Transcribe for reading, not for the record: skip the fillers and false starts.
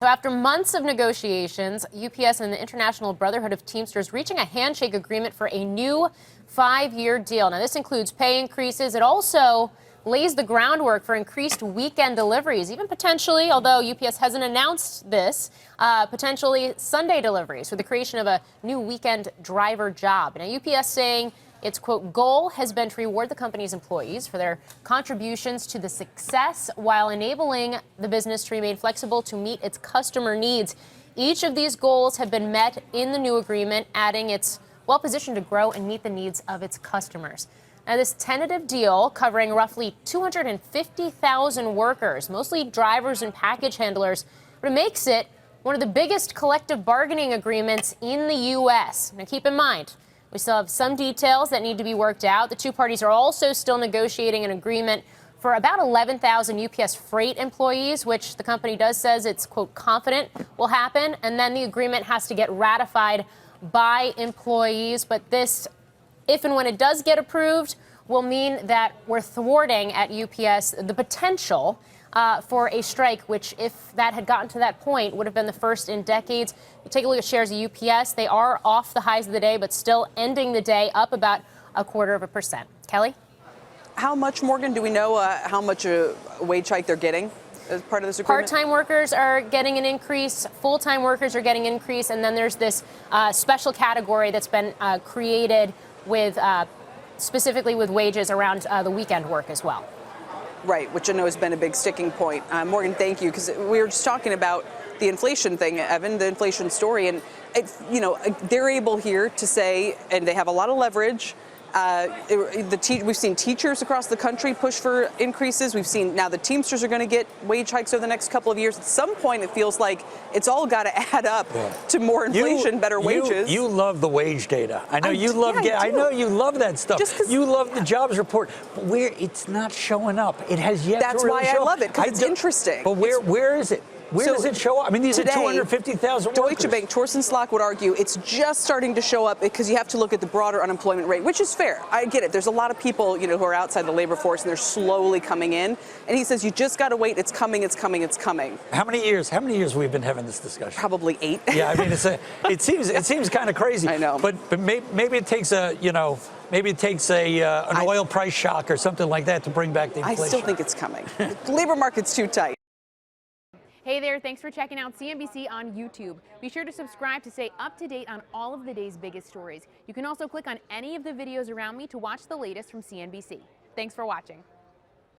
So after months of negotiations, UPS and the International Brotherhood of Teamsters reaching a handshake agreement for a new 5-year deal. Now, this includes pay increases. It also lays the groundwork for increased weekend deliveries, even potentially, although UPS hasn't announced this, potentially Sunday deliveries with the creation of a new weekend driver job. Now, UPS saying its, quote, goal has been to reward the company's employees for their contributions to the success while enabling the business to remain flexible to meet its customer needs. Each of these goals have been met in the new agreement, adding it's well positioned to grow and meet the needs of its customers. Now, this tentative deal, covering roughly 250,000 workers, mostly drivers and package handlers, but it makes it one of the biggest collective bargaining agreements in the U.S. Now, keep in mind, we still have some details that need to be worked out. The two parties are also still negotiating an agreement for about 11,000 UPS freight employees, which the company does says it's, quote, confident will happen. And then the agreement has to get ratified by employees. But this, if and when it does get approved, will mean that we're thwarting at UPS the potential for a strike, which, if that had gotten to that point, would have been the first in decades. You take a look at shares of UPS. They are off the highs of the day, but still ending the day up about 0.25%. Kelly? How much, Morgan, do we know how much a wage hike they're getting as part of this agreement? Part-time workers are getting an increase. Full-time workers are getting an increase. And then there's this special category that's been created with specifically with wages around the weekend work as well. Right, which I know has been a big sticking point. Morgan, thank you, because we were just talking about the inflation thing, Evan, the inflation story, and they're able here to say, and they have a lot of leverage. We've seen teachers across the country push for increases. We've seen now the Teamsters are going to get wage hikes over the next couple of years. At some point, it feels like it's all got to add up to more inflation, better wages. You love the wage data. I know you love. I know you love that stuff. You love the jobs report, but where it's not showing up, it has yet That's to really why show I love it, because it's interesting. But where is it? Where does it show up? I mean, these today, are 250,000 workers. Deutsche Bank, Torsten Slok would argue it's just starting to show up because you have to look at the broader unemployment rate, which is fair. I get it. There's a lot of people, who are outside the labor force, and they're slowly coming in. And he says, you just got to wait. It's coming. It's coming. It's coming. How many years? How many years we've been having this discussion? Probably 8. Yeah, I mean, it seems kind of crazy. I know. But maybe it takes an oil price shock or something like that to bring back the inflation. I still think it's coming. The labor market's too tight. Hey there, thanks for checking out CNBC on YouTube. Be sure to subscribe to stay up to date on all of the day's biggest stories. You can also click on any of the videos around me to watch the latest from CNBC. Thanks for watching.